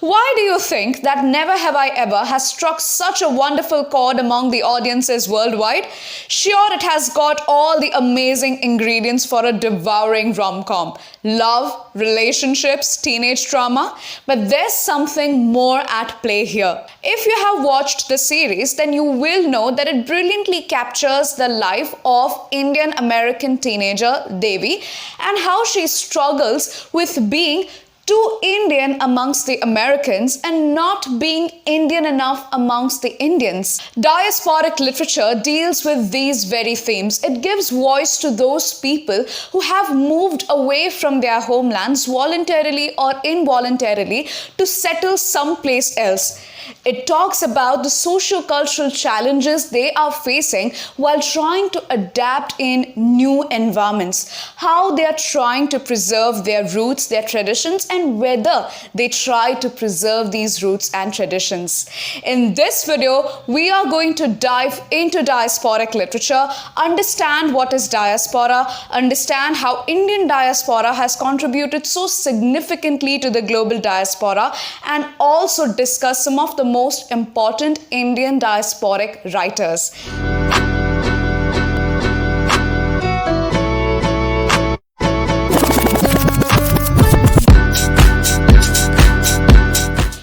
Why do you think that Never Have I Ever has struck such a wonderful chord among the audiences worldwide? Sure, it has got all the amazing ingredients for a devouring rom-com. Love, relationships, teenage drama. But there's something more at play here. If you have watched the series, then you will know that it brilliantly captures the life of Indian American teenager Devi and how she struggles with being too Indian amongst the Americans and not being Indian enough amongst the Indians. Diasporic literature deals with these very themes. It gives voice to those people who have moved away from their homelands voluntarily or involuntarily to settle someplace else. It talks about the socio-cultural challenges they are facing while trying to adapt in new environments, how they are trying to preserve their roots, their traditions, and whether they try to preserve these roots and traditions. In this video, we are going to dive into diasporic literature, understand what is diaspora, understand how Indian diaspora has contributed so significantly to the global diaspora, and also discuss some of the most important Indian diasporic writers.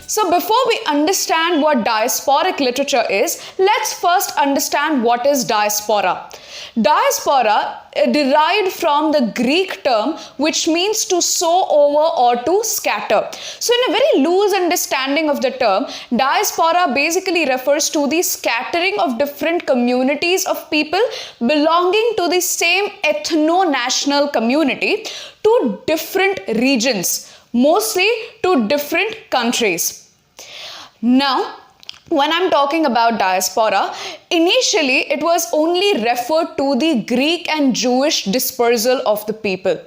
So before we understand what diasporic literature is, let's first understand what is diaspora. Diaspora derived from the Greek term which means to sow over or to scatter. So in a very loose understanding of the term, diaspora basically refers to the scattering of different communities of people belonging to the same ethno-national community to different regions, mostly to different countries. Now, when I'm talking about diaspora, initially it was only referred to the Greek and Jewish dispersal of the people.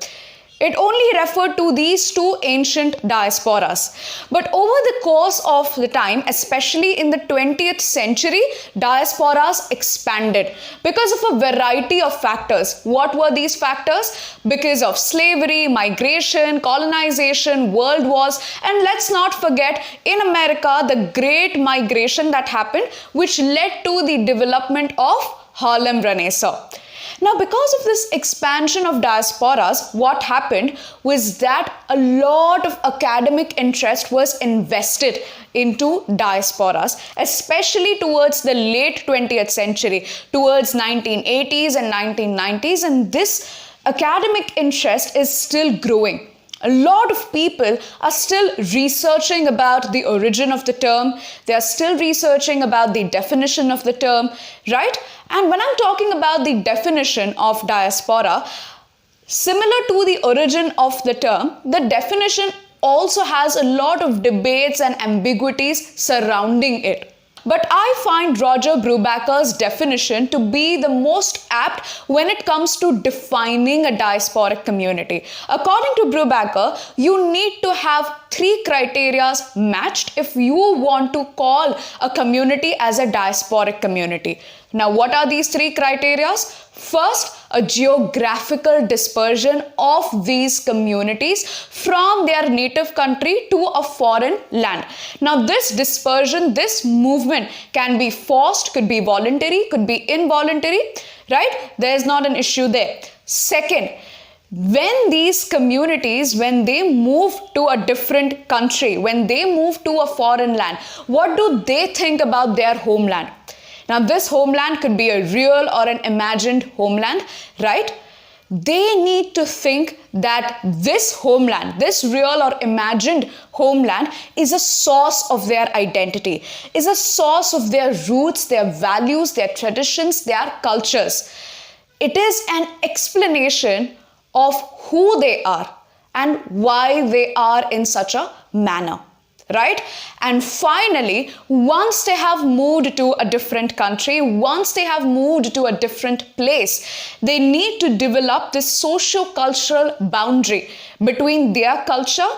It only referred to these two ancient diasporas. But over the course of the time, especially in the 20th century, diasporas expanded because of a variety of factors. What were these factors? Because of slavery, migration, colonization, world wars, and let's not forget, in America, the great migration that happened, which led to the development of Harlem Renaissance. Now, because of this expansion of diasporas, what happened was that a lot of academic interest was invested into diasporas, especially towards the late 20th century, towards 1980s and 1990s, and this academic interest is still growing. A lot of people are still researching about the origin of the term. They are still researching about the definition of the term, right? And when I'm talking about the definition of diaspora, similar to the origin of the term, the definition also has a lot of debates and ambiguities surrounding it. But I find Roger Brubaker's definition to be the most apt when it comes to defining a diasporic community. According to Brubaker, you need to have three criteria matched if you want to call a community as a diasporic community. Now, what are these three criteria? First, a geographical dispersion of these communities from their native country to a foreign land. Now, this dispersion, this movement can be forced, could be voluntary, could be involuntary, right? There is not an issue there. Second, when these communities, when they move to a different country, when they move to a foreign land, what do they think about their homeland? Now, this homeland could be a real or an imagined homeland, right? They need to think that this homeland, this real or imagined homeland, is a source of their identity, is a source of their roots, their values, their traditions, their cultures. It is an explanation of who they are and why they are in such a manner. Right? And finally, once they have moved to a different country, once they have moved to a different place, they need to develop this socio-cultural boundary between their culture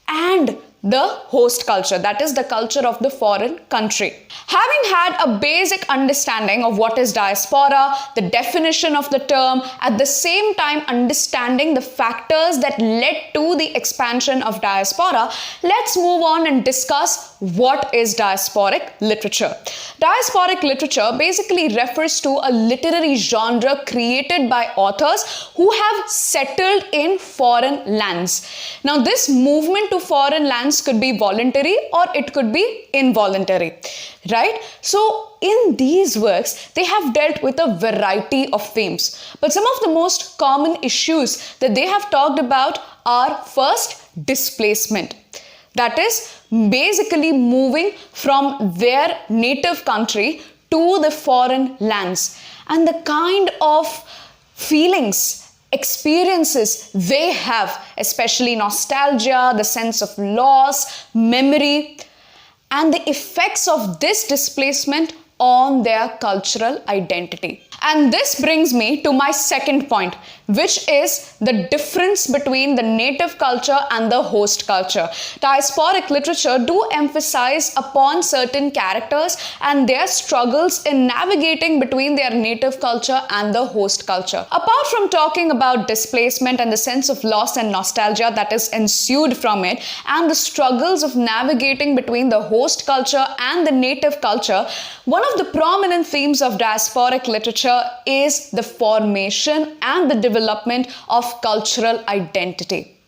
and the host culture, that is the culture of the foreign country. Having had a basic understanding of what is diaspora, the definition of the term, at the same time understanding the factors that led to the expansion of diaspora, let's move on and discuss what is diasporic literature. Diasporic literature basically refers to a literary genre created by authors who have settled in foreign lands. Now, this movement to foreign lands could be voluntary or it could be involuntary, right? So in these works, they have dealt with a variety of themes. But some of the most common issues that they have talked about are first, displacement. That is basically moving from their native country to the foreign lands and the kind of feelings, experiences they have, especially nostalgia, the sense of loss, memory, and the effects of this displacement on their cultural identity. And this brings me to my second point, which is the difference between the native culture and the host culture. Diasporic literature do emphasize upon certain characters and their struggles in navigating between their native culture and the host culture. Apart from talking about displacement and the sense of loss and nostalgia that is ensued from it, and the struggles of navigating between the host culture and the native culture, one of the prominent themes of diasporic literature is the formation and the development of cultural identity.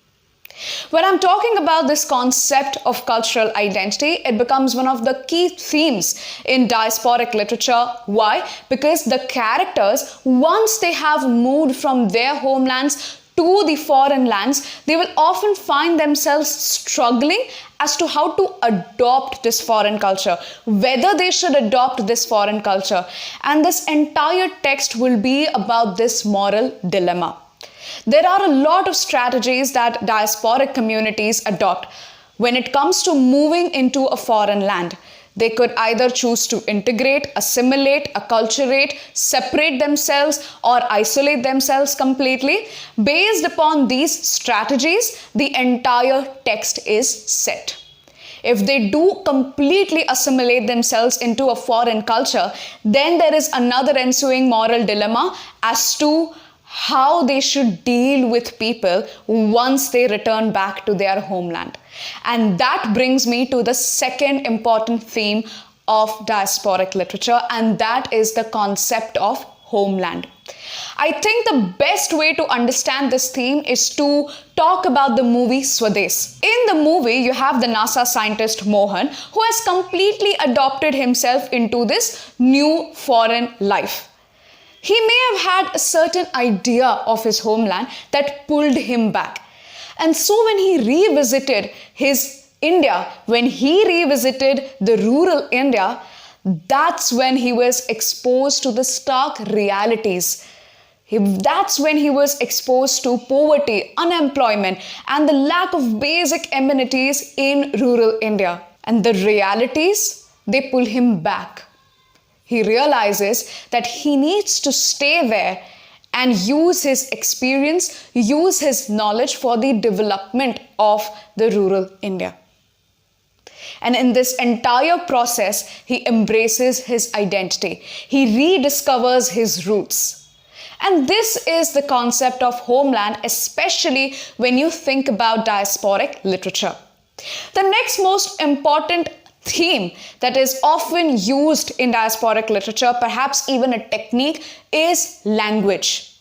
When I'm talking about this concept of cultural identity, it becomes one of the key themes in diasporic literature. Why? Because the characters, once they have moved from their homelands to the foreign lands, they will often find themselves struggling as to how to adopt this foreign culture, whether they should adopt this foreign culture. And this entire text will be about this moral dilemma. There are a lot of strategies that diasporic communities adopt when it comes to moving into a foreign land. They could either choose to integrate, assimilate, acculturate, separate themselves, or isolate themselves completely. Based upon these strategies, the entire text is set. If they do completely assimilate themselves into a foreign culture, then there is another ensuing moral dilemma as to how they should deal with people once they return back to their homeland. And that brings me to the second important theme of diasporic literature, and that is the concept of homeland. I think the best way to understand this theme is to talk about the movie Swades. In the movie, you have the NASA scientist Mohan, who has completely adopted himself into this new foreign life. He may have had a certain idea of his homeland that pulled him back. And so when he revisited his India, when he revisited the rural India, that's when he was exposed to the stark realities. That's when he was exposed to poverty, unemployment, and the lack of basic amenities in rural India. And the realities, they pull him back. He realizes that he needs to stay there and use his experience, use his knowledge for the development of the rural India. And in this entire process, he embraces his identity. He rediscovers his roots. And this is the concept of homeland, especially when you think about diasporic literature. The next most important theme that is often used in diasporic literature, perhaps even a technique, is language.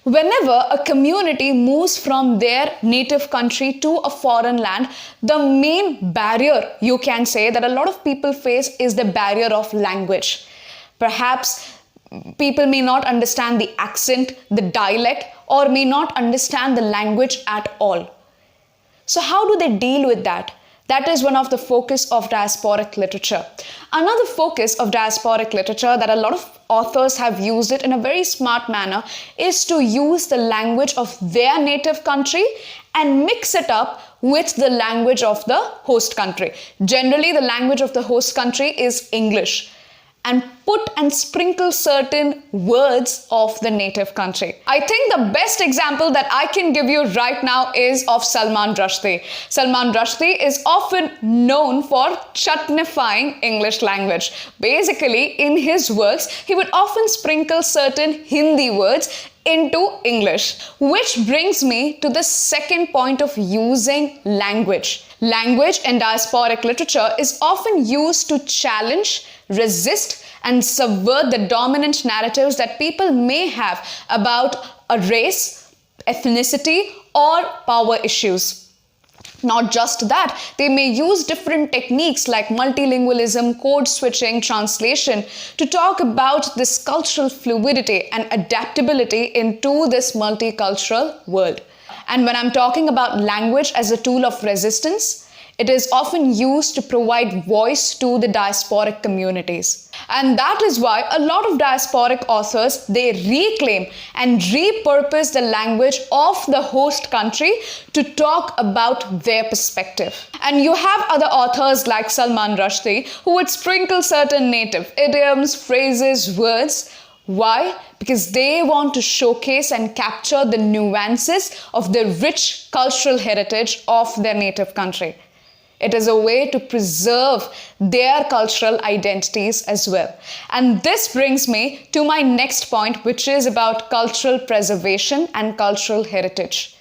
Whenever a community moves from their native country to a foreign land, the main barrier, you can say, that a lot of people face is the barrier of language. Perhaps people may not understand the accent, the dialect, or may not understand the language at all. So how do they deal with that? That is one of the focus of diasporic literature. Another focus of diasporic literature that a lot of authors have used it in a very smart manner is to use the language of their native country and mix it up with the language of the host country. Generally, the language of the host country is English. and put and sprinkle certain words of the native country. I think the best example that I can give you right now is of Salman Rushdie. Salman Rushdie is often known for chutnifying English language. Basically, in his works, he would often sprinkle certain Hindi words into English, which brings me to the second point of using language. Language in diasporic literature is often used to challenge, resist, and subvert the dominant narratives that people may have about a race, ethnicity, or power issues. Not just that, they may use different techniques like multilingualism, code switching, translation to talk about this cultural fluidity and adaptability into this multicultural world. And when I'm talking about language as a tool of resistance, it is often used to provide voice to the diasporic communities. And that is why a lot of diasporic authors, they reclaim and repurpose the language of the host country to talk about their perspective. And you have other authors like Salman Rushdie who would sprinkle certain native idioms, phrases, words. Why? Because they want to showcase and capture the nuances of the rich cultural heritage of their native country. It is a way to preserve their cultural identities as well. And this brings me to my next point, which is about cultural preservation and cultural heritage.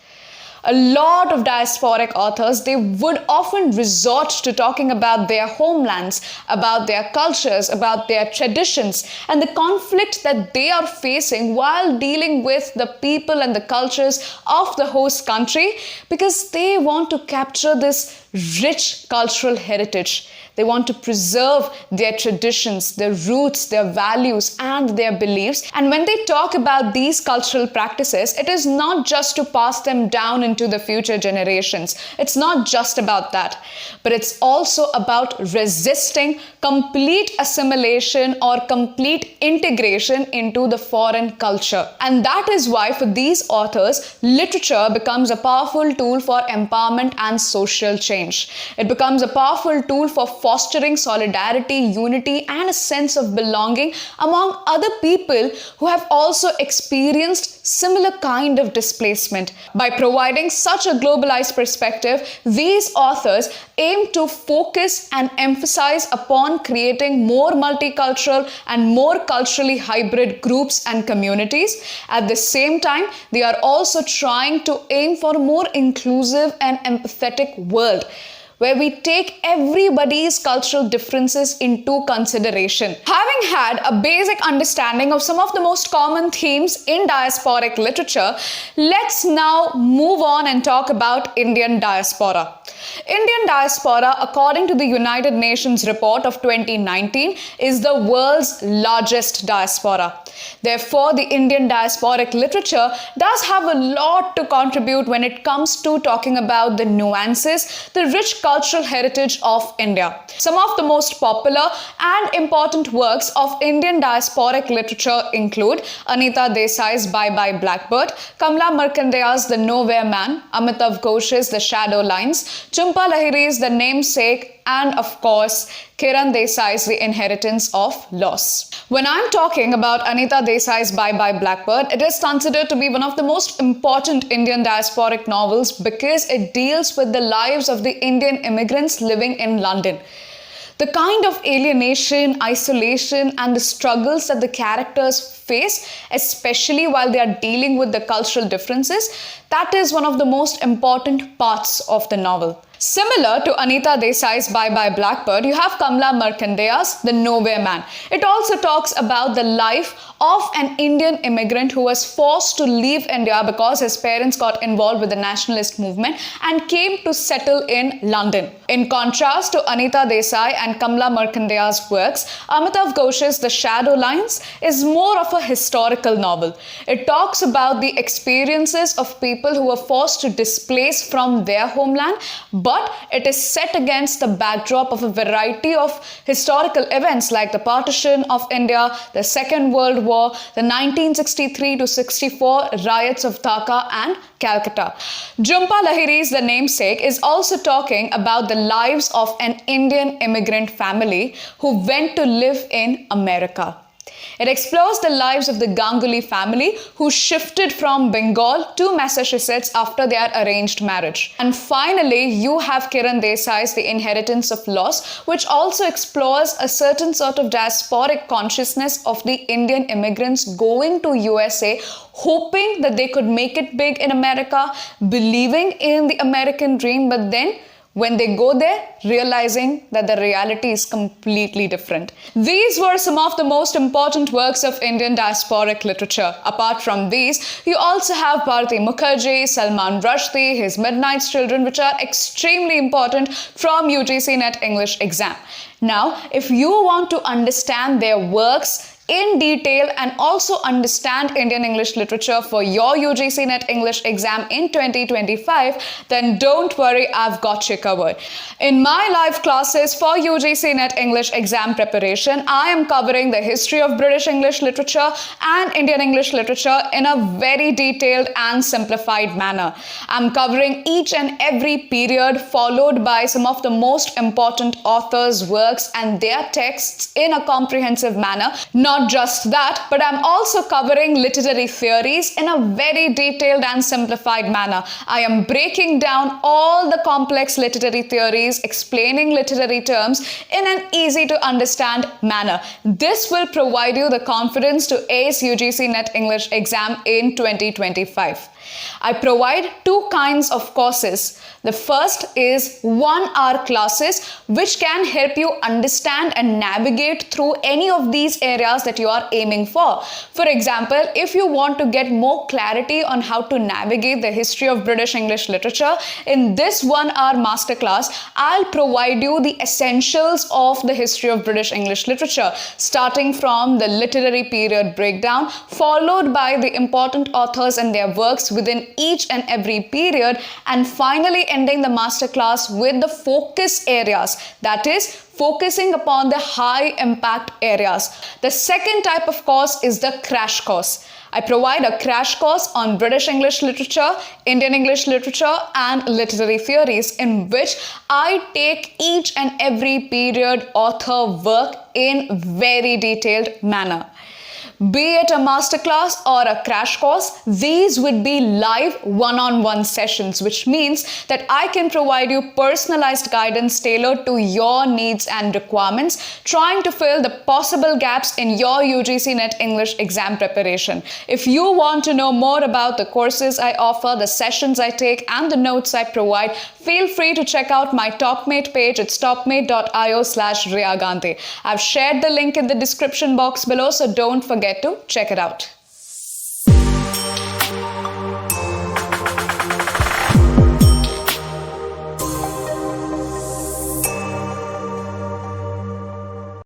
A lot of diasporic authors, they would often resort to talking about their homelands, about their cultures, about their traditions, and the conflict that they are facing while dealing with the people and the cultures of the host country, because they want to capture this rich cultural heritage. They want to preserve their traditions, their roots, their values, and their beliefs. And when they talk about these cultural practices, it is not just to pass them down into the future generations. It's not just about that, but it's also about resisting complete assimilation or complete integration into the foreign culture. And that is why for these authors, literature becomes a powerful tool for empowerment and social change. It becomes a powerful tool for fostering solidarity, unity, and a sense of belonging among other people who have also experienced similar kind of displacement. By providing such a globalized perspective, these authors aim to focus and emphasize upon creating more multicultural and more culturally hybrid groups and communities. At the same time, they are also trying to aim for a more inclusive and empathetic world, where we take everybody's cultural differences into consideration. Having had a basic understanding of some of the most common themes in diasporic literature, let's now move on and talk about Indian diaspora. Indian diaspora, according to the United Nations report of 2019, is the world's largest diaspora. Therefore, the Indian diasporic literature does have a lot to contribute when it comes to talking about the nuances, the rich cultural heritage of India. Some of the most popular and important works of Indian diasporic literature include Anita Desai's Bye Bye Blackbird, Kamla Markandeya's The Nowhere Man, Amitav Ghosh's The Shadow Lines, Jhumpa Lahiri's The Namesake, and of course, Kiran Desai's The Inheritance of Loss. When I'm talking about Anita Desai's Bye Bye Blackbird, it is considered to be one of the most important Indian diasporic novels because it deals with the lives of the Indian immigrants living in London. The kind of alienation, isolation, and the struggles that the characters face, especially while they are dealing with the cultural differences, that is one of the most important parts of the novel. Similar to Anita Desai's Bye Bye Blackbird, you have Kamla Markandeya's The Nowhere Man. It also talks about the life of an Indian immigrant who was forced to leave India because his parents got involved with the nationalist movement and came to settle in London. In contrast to Anita Desai and Kamla Markandeya's works, Amitav Ghosh's The Shadow Lines is more of a historical novel. It talks about the experiences of people who were forced to displace from their homeland, but it is set against the backdrop of a variety of historical events like the partition of India, the Second World War, the 1963 to 64 riots of Dhaka and Calcutta. Jhumpa Lahiri's The Namesake is also talking about the lives of an Indian immigrant family who went to live in America. It explores the lives of the Ganguly family who shifted from Bengal to Massachusetts after their arranged marriage. And finally, you have Kiran Desai's The Inheritance of Loss, which also explores a certain sort of diasporic consciousness of the Indian immigrants going to USA, hoping that they could make it big in America, believing in the American dream, but then when they go there, realizing that the reality is completely different. These were some of the most important works of Indian diasporic literature. Apart from these, you also have Bharati Mukherjee, Salman Rushdie, his Midnight's Children, which are extremely important from UGC NET English exam. Now, if you want to understand their works in detail and also understand Indian English literature for your UGC NET English exam in 2025, then don't worry, I've got you covered. In my live classes for UGC NET English exam preparation, I am covering the history of British English literature and Indian English literature in a very detailed and simplified manner. I'm covering each and every period, followed by some of the most important authors' works and their texts in a comprehensive manner. Not just that, but I'm also covering literary theories in a very detailed and simplified manner. I am breaking down all the complex literary theories, explaining literary terms in an easy to understand manner. This will provide you the confidence to ace UGC NET English exam in 2025. I provide two kinds of courses. The first is 1-hour classes, which can help you understand and navigate through any of these areas that you are aiming for. For example, if you want to get more clarity on how to navigate the history of British English literature, in this 1-hour masterclass, I'll provide you the essentials of the history of British English literature, starting from the literary period breakdown, followed by the important authors and their works within each and every period, and finally ending the masterclass with the focus areas, that is, focusing upon the high impact areas. The second type of course is the crash course. I provide a crash course on British English literature, Indian English literature, and literary theories, in which I take each and every period author work in very detailed manner. Be it a masterclass or a crash course, these would be live one-on-one sessions, which means that I can provide you personalized guidance tailored to your needs and requirements, trying to fill the possible gaps in your UGC NET English exam preparation. If you want to know more about the courses I offer, the sessions I take, and the notes I provide, feel free to check out my TopMate page at topmate.io/Riya Gandhi. I've shared the link in the description box below, so don't forget to check it out.